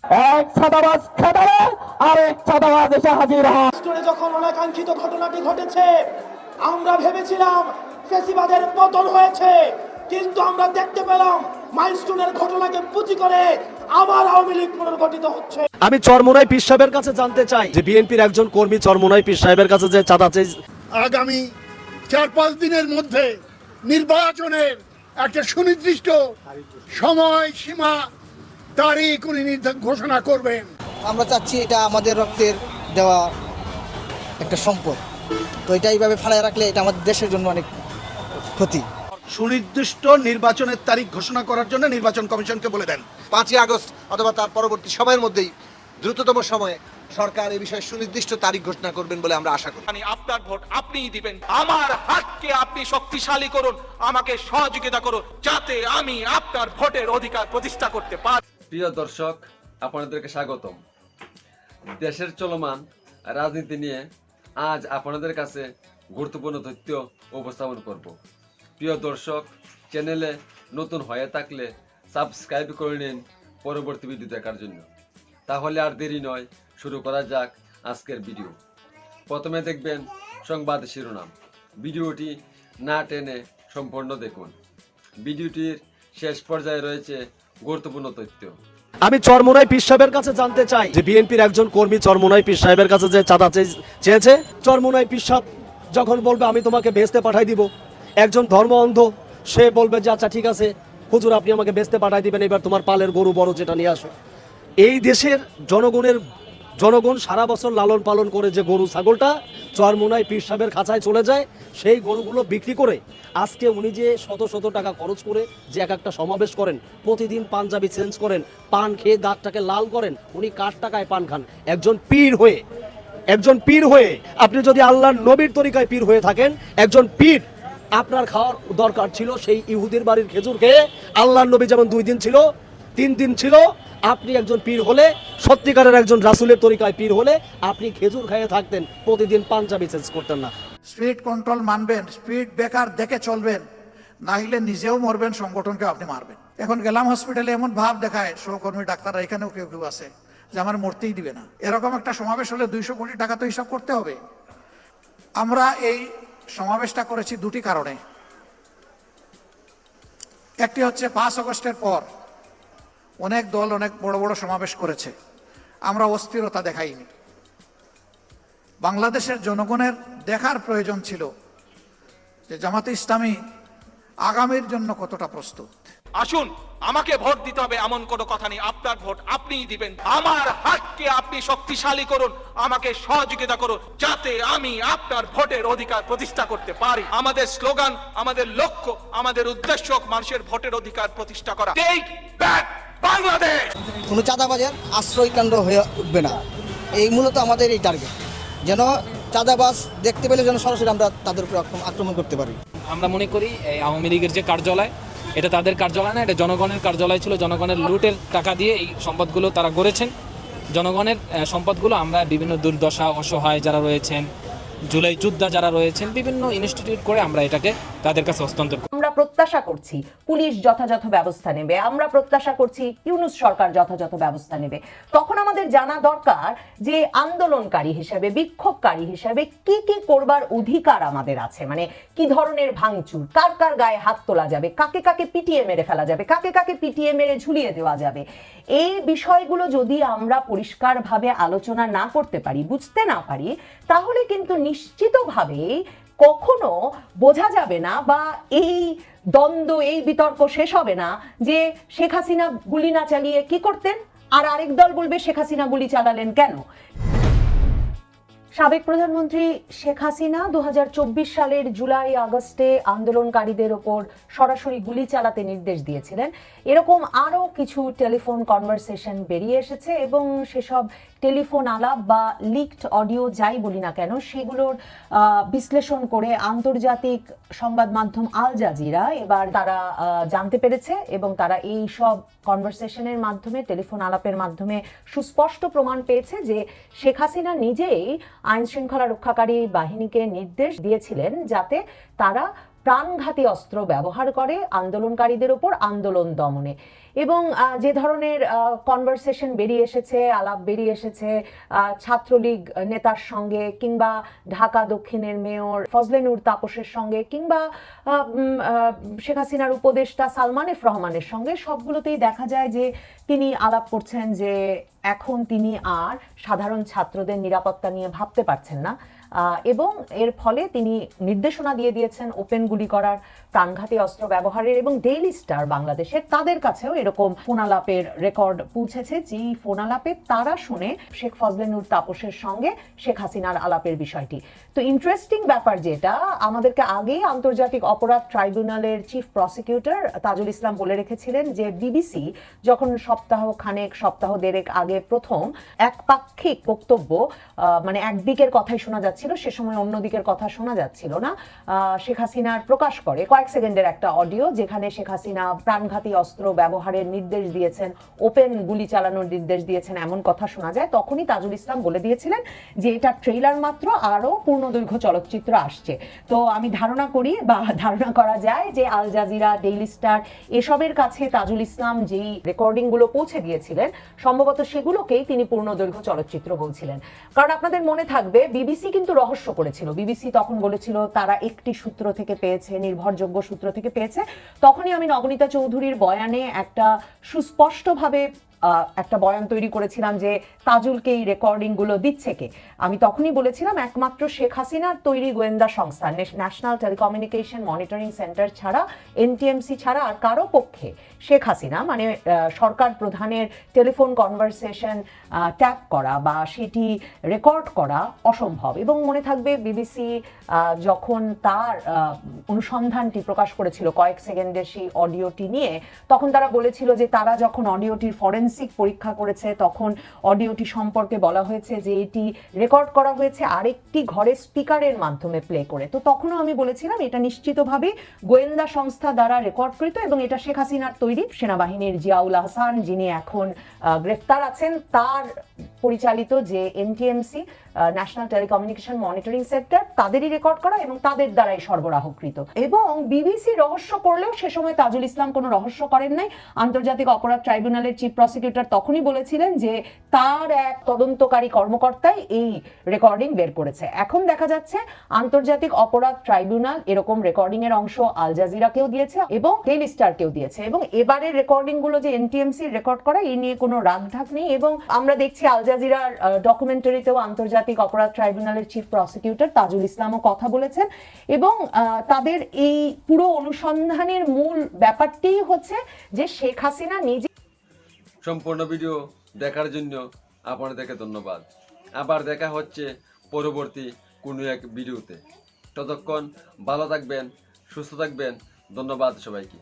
এক ছাদাবাজ খেদাবে আর এক ছাদাবাজ এসে হাজির হয়। যখন অনাকাঙ্ক্ষিত ঘটনাটি ঘটেছে আমরা ভেবেছিলাম ফেসিবাদের পতন হয়েছে, কিন্তু আমরা দেখতে পেলাম মাইলস্টোনের ঘটনাকে পুঁজি করে আবার আওয়ামী লীগ পুনর্গঠিত হচ্ছে। আমি চরমোনাই পীর সাহেবের কাছে জানতে চাই যে বিএনপির একজন কর্মী চরমোনাই পীর সাহেবের কাছে যে চাঁদা চেয়ে আগামী 4-5 দিনের মধ্যে নির্বাচনের একটা সুনির্দিষ্ট সময় সীমা তারিখ উনি ঘোষণা করবেন। আমরা চাচ্ছি এটা আমাদের রক্তের দেওয়া একটা সম্পদ, তো এটা এইভাবে ফেলায় রাখলে এটা আমাদের দেশের জন্য অনেক ক্ষতি। সুনির্দিষ্ট নির্বাচনের তারিখ ঘোষণা করার জন্য নির্বাচন কমিশনকে বলে দেন 5ই আগস্ট অথবা তার পরবর্তী সময়ের মধ্যেই দ্রুততম সময়ে সরকার এই বিষয়ে সুনির্দিষ্ট তারিখ ঘোষণা করবেন বলে আমরা আশা করি। আপনার ভোট আপনিই দিবেন, আমার হাতকে আপনি শক্তিশালী করুন, আমাকে সহযোগিতা করুন যাতে আমি আপনার ভোটের অধিকার প্রতিষ্ঠা করতে পারি। প্রিয় দর্শক, আপনাদেরকে স্বাগতম। দেশের চলমান রাজনীতি নিয়ে আজ আপনাদের কাছে গুরুত্বপূর্ণ তথ্য উপস্থাপন করব। প্রিয় দর্শক, চ্যানেলে নতুন হয়ে থাকলে সাবস্ক্রাইব করে নিন পরবর্তী ভিডিও দেখার জন্য। তাহলে আর দেরি নয়, শুরু করা যাক আজকের ভিডিও। প্রথমে দেখবেন সংবাদ শিরোনাম। ভিডিওটি না টেনে সম্পূর্ণ দেখুন। ভিডিওটির শেষ পর্যায়ে রয়েছে গুরুত্বপূর্ণ তথ্য। আমি চরমোনাই পীর সাহেবের কাছে জানতে চাই যে বিএনপির একজন কর্মী চরমোনাই পীর সাহেবের কাছে যে চাঁদা চেয়েছে, চরমোনাই পীর সাহেব যখন বলবে আমি তোমাকে বেহেশতে পাঠাই দিব, একজন ধর্ম অন্ধ সে বলবে যে আচ্ছা ঠিক আছে হুজুর আপনি আমাকে বেহেশতে পাঠাই দিবেন, এবার তোমার পালের গরু বড় যেটা নিয়ে আসো। এই দেশের জনগণ সারা বছর লালন পালন করে যে গরু ছাগলটা চরমোনাই পীর সাহেবের খাঁচায় চলে যায়, সেই গরুগুলো বিক্রি করে আজকে উনি যে শত শত টাকা খরচ করে যে এক একটা সমাবেশ করেন, প্রতিদিন পাঞ্জাবি চেঞ্জ করেন, পান খেয়ে দাঁতটাকে লাল করেন, উনি কার টাকায় পান খান? একজন পীর হয়ে আপনি যদি আল্লাহর নবীর তরিকায় পীর হয়ে থাকেন, একজন পীর আপনার খাওয়ার দরকার ছিল সেই ইহুদির বাড়ির খেজুর খেয়ে। আল্লাহর নবী যেমন 2 দিন ছিল 3 দিন ছিল, আপনি একজন পীর হলে, সত্যিকারের একজন রাসূলের তরিকায় পীর হলে আপনি খেজুর খেয়ে থাকতেন, প্রতিদিন পাঞ্জাবি চেঞ্জ করতেন না। স্পিড কন্ট্রোল মানবেন, স্পিড ব্রেকার দেখে চলবেন, না হলে নিজেও মরবেন, সংগঠনকে আপনি মারবেন। এখন গেলাম হসপিটালে, এমন ভাব দেখায় সহকর্মী ডাক্তাররা, এখানেও কেউ কেউ আছে যে আমার মরতেই দিবে না। এরকম একটা সমাবেশ হলে 200 কোটি টাকা তো হিসাব করতে হবে। আমরা এই সমাবেশটা করেছি 2টি কারণে। একটি হচ্ছে 5 আগস্টের পর অনেক দল অনেক বড় বড় সমাবেশ করেছে, আমরা অস্থিরতা দেখাইনি। বাংলাদেশের জনগণের দেখার প্রয়োজন ছিল যে জামাতে ইসলামী আগামীর জন্য কতটা প্রস্তুত। আসুন, আমাকে ভোট দিতে হবে এমন কোনো কথা নেই, আপনার ভোট আপনিই দিবেন, আমার হাতকে আপনি শক্তিশালী করুন, আমাকে সহযোগিতা করুন যাতে আমি আপনার ভোটের অধিকার প্রতিষ্ঠা করতে পারি। আমাদের স্লোগান, আমাদের লক্ষ্য, আমাদের উদ্দেশ্য মানুষের ভোটের অধিকার প্রতিষ্ঠা করা। Take back Bangladesh. কোনো চাঁদাবাজের আশ্রয়কেন্দ্র হয়ে উঠবে না, এই মূলত আমাদের এই টার্গেট, যেন চাঁদাবাজ দেখতে পেলে যেন সরাসরি আমরা তাদের উপর আক্রমণ করতে পারি। আমরা মনে করি এই আওয়ামী লীগের যে কার্যালয়, এটা তাদের কার্যালয় না, এটা জনগণের কার্যালয় ছিল। জনগণের লুটের টাকা দিয়ে এই সম্পদগুলো তারা গড়েছেন। জনগণের সম্পদগুলো আমরা বিভিন্ন দুর্দশা, অসহায় যারা রয়েছেন, জুলাই যোদ্ধা যারা রয়েছেন, বিভিন্ন ইনস্টিটিউট করে আমরা এটাকে তাদের কাছে হস্তান্তর। আমরা প্রত্যাশা করছি পুলিশ যথাযথ ব্যবস্থা নেবে, আমরা প্রত্যাশা করছি ইউনূস সরকার যথাযথ ব্যবস্থা নেবে। তখন আমাদের জানা দরকার যে আন্দোলনকারী হিসেবে, বিক্ষোভকারী হিসেবে কি কি করবার অধিকার আমাদের আছে, মানে কি ধরনের ভাঙচুর, কার কার গায়ে হাত তোলা যাবে, কাকে কাকে পিটিয়ে মেরে ফেলা যাবে, কাকে কাকে পিটিয়ে মেরে ঝুলিয়ে দেওয়া যাবে। এই বিষয়গুলো যদি আমরা পরিষ্কারভাবে আলোচনা না করতে পারি, বুঝতে না পারি, তাহলে কিন্তু নিশ্চিতভাবেই কখনো বোঝা যাবে না বা এই দ্বন্দ্ব, এই বিতর্ক শেষ হবে না যে শেখ হাসিনা গুলি না চালিয়ে কি করতেন, আর আরেক দল বলবে শেখ হাসিনা গুলি চালালেন কেন। সাবেক প্রধানমন্ত্রী শেখ হাসিনা 2024 সালের জুলাই আগস্টে আন্দোলনকারীদের ওপর সরাসরি গুলি চালাতে নির্দেশ দিয়েছিলেন। এরকম আরও কিছু টেলিফোন কনভারসেশন বেরিয়ে এসেছে এবং সেসব টেলিফোন আলাপ বা লিকড অডিও যাই বলি না কেন, সেগুলোর বিশ্লেষণ করে আন্তর্জাতিক সংবাদ মাধ্যম আল জাজিরা এবার তারা জানতে পেরেছে এবং তারা এই সব কনভারসেশনের মাধ্যমে, টেলিফোন আলাপের মাধ্যমে সুস্পষ্ট প্রমাণ পেয়েছে যে শেখ হাসিনা নিজেই আইন শৃঙ্খলা রক্ষাকারী বাহিনীকে নির্দেশ দিয়েছিলেন যাতে তারা প্রাণঘাতী অস্ত্র ব্যবহার করে আন্দোলনকারীদের ওপর আন্দোলন দমনে। এবং যে ধরনের কনভারসেশন বেরিয়ে এসেছে, আলাপ বেরিয়ে এসেছে ছাত্রলীগ নেতার সঙ্গে, কিংবা ঢাকা দক্ষিণের মেয়র ফজলে নূর তাপসের সঙ্গে, কিংবা শেখ হাসিনার উপদেষ্টা সালমান এফ রহমানের সঙ্গে, সবগুলোতেই দেখা যায় যে তিনি আলাপ করছেন যে এখন তিনি আর সাধারণ ছাত্রদের নিরাপত্তা নিয়ে ভাবতে পারছেন না, এবং এর ফলে তিনি নির্দেশনা দিয়ে দিয়েছেন ওপেন গুলি করার, প্রাণঘাতী অস্ত্র ব্যবহারের। এবং ডেইলি স্টার বাংলাদেশের তাদের কাছেও এরকম ফোনালাপের রেকর্ড পৌঁছেছে, যেই ফোনালাপে তারা শুনে শেখ ফজলে নূর তাপসের সঙ্গে শেখ হাসিনার আলাপের বিষয়টি। তো ইন্টারেস্টিং ব্যাপার যেটা, আমাদেরকে আগেই আন্তর্জাতিক অপরাধ ট্রাইব্যুনালের চিফ প্রসিকিউটর তাজুল ইসলাম বলে রেখেছিলেন যে বিবিসি যখন সপ্তাহ দেড়েক আগে প্রথম একপাক্ষিক বক্তব্য, মানে একদিকের কথাই শোনা যাচ্ছিল, সে সময় অন্য দিকের কথা শোনা যাচ্ছিল না, শেখ হাসিনার প্রকাশ করে কয়েক সেকেন্ডের একটা অডিও, যেখানে শেখ হাসিনা প্রাণঘাতী অস্ত্র ব্যবহারের নির্দেশ দিয়েছেন, ওপেন গুলি চালানোর নির্দেশ দিয়েছেন, এমন কথা শোনা যায়। তখনই তাজুল ইসলাম বলে দিয়েছিলেন যে এটা ট্রেইলার মাত্র, আরও পূর্ণদৈর্ঘ্য চলচ্চিত্র আসছে। তো আমি ধারণা করা যায় যে আল জাজিরা, ডেইলি স্টার এসবের কাছে তাজুল ইসলাম যেই রেকর্ডিংগুলো পৌঁছে দিয়েছিলেন, সম্ভবত সেগুলোকেই তিনি পূর্ণদৈর্ঘ্য চলচ্চিত্র বলছিলেন। কারণ আপনাদের মনে থাকবে বিবিসি কিন্তু রহস্য করেছিল। বিবিসি তখন বলেছিল তারা একটি সূত্র থেকে পেয়েছে, নির্ভরযোগ্য সূত্র থেকে পেয়েছে। তখনই আমি নবনীতা চৌধুরীর বয়ানে একটা সুস্পষ্টভাবে একটা বয়ান তৈরি করেছিলাম যে তাজুলকে এই রেকর্ডিংগুলো দিচ্ছে কে। আমি তখনই বলেছিলাম একমাত্র শেখ হাসিনার তৈরি গোয়েন্দা সংস্থা ন্যাশনাল টেলিকমিউনিকেশন মনিটরিং সেন্টার ছাড়া, এনটিএমসি ছাড়া আর কারো পক্ষে শেখ হাসিনা মানে সরকার প্রধানের টেলিফোন কনভারসেশন ট্যাপ করা বা সেটি রেকর্ড করা অসম্ভব। এবং মনে থাকবে বিবিসি যখন তার অনুসন্ধানটি প্রকাশ করেছিল কয়েক সেকেন্ডের সেই অডিওটি নিয়ে, তখন তারা বলেছিল যে তারা যখন অডিওটির ফরেনসিক পরীক্ষা করেছে তখন অডিওটি সম্পর্কে বলা হয়েছে যে এটি রেকর্ড করা হয়েছে আরেকটি ঘরে স্পিকারের মাধ্যমে প্লে করে। তো তখনও আমি বলেছিলাম এটা নিশ্চিতভাবে গোয়েন্দা সংস্থা দ্বারা রেকর্ডকৃত এবং এটা শেখ হাসিনার তৈরি। সেনাবাহিনীর জিয়াউল আহসান, যিনি এখন গ্রেফতার আছেন, তার পরিচালিত যে NTMC national telecommunication monitoring centre, তাদেরই রেকর্ড করা এবং তাদের দ্বারাই সরবরাহকৃত। এবং বিবিসি রহস্য করলেও সে সময় তাজুল ইসলাম কোনো রহস্য করেন নাই। আন্তর্জাতিক অপরাধ ট্রাইব্যুনালের চিফ প্রসিকিউটর তখনই বলেছিলেন যে তার এক তদন্তকারী কর্মকর্তাই এই রেকর্ডিং বের করেছে। এখন দেখা যাচ্ছে আন্তর্জাতিক অপরাধ ট্রাইব্যুনাল এরকম রেকর্ডিং এর অংশ আল জাজিরাকেও দিয়েছে এবং ডেইলি স্টারকেও দিয়েছে। এবং এবারের রেকর্ডিং গুলো যে এনটিএমসি রেকর্ড করা, এই নিয়ে কোনো রাগঢাক নেই। এবং আমরা দেখছি আল জাজিরার ডকুমেন্টারিতেও আন্তর্জাতিক অপরাধ ট্রাইব্যুনালের চিফ প্রসিকিউটর তাজুল ইসলামও কথা বলেছেন। এবং তাদের এই পুরো অনুসন্ধানের মূল ব্যাপারটি হচ্ছে যে শেখ হাসিনা নিজে। সম্পূর্ণ ভিডিও দেখার জন্য আপনাদেরকে ধন্যবাদ। আবার দেখা হচ্ছে পরবর্তী কোনো এক ভিডিওতে। ততক্ষণ ভালো থাকবেন, সুস্থ থাকবেন। ধন্যবাদ সবাইকে।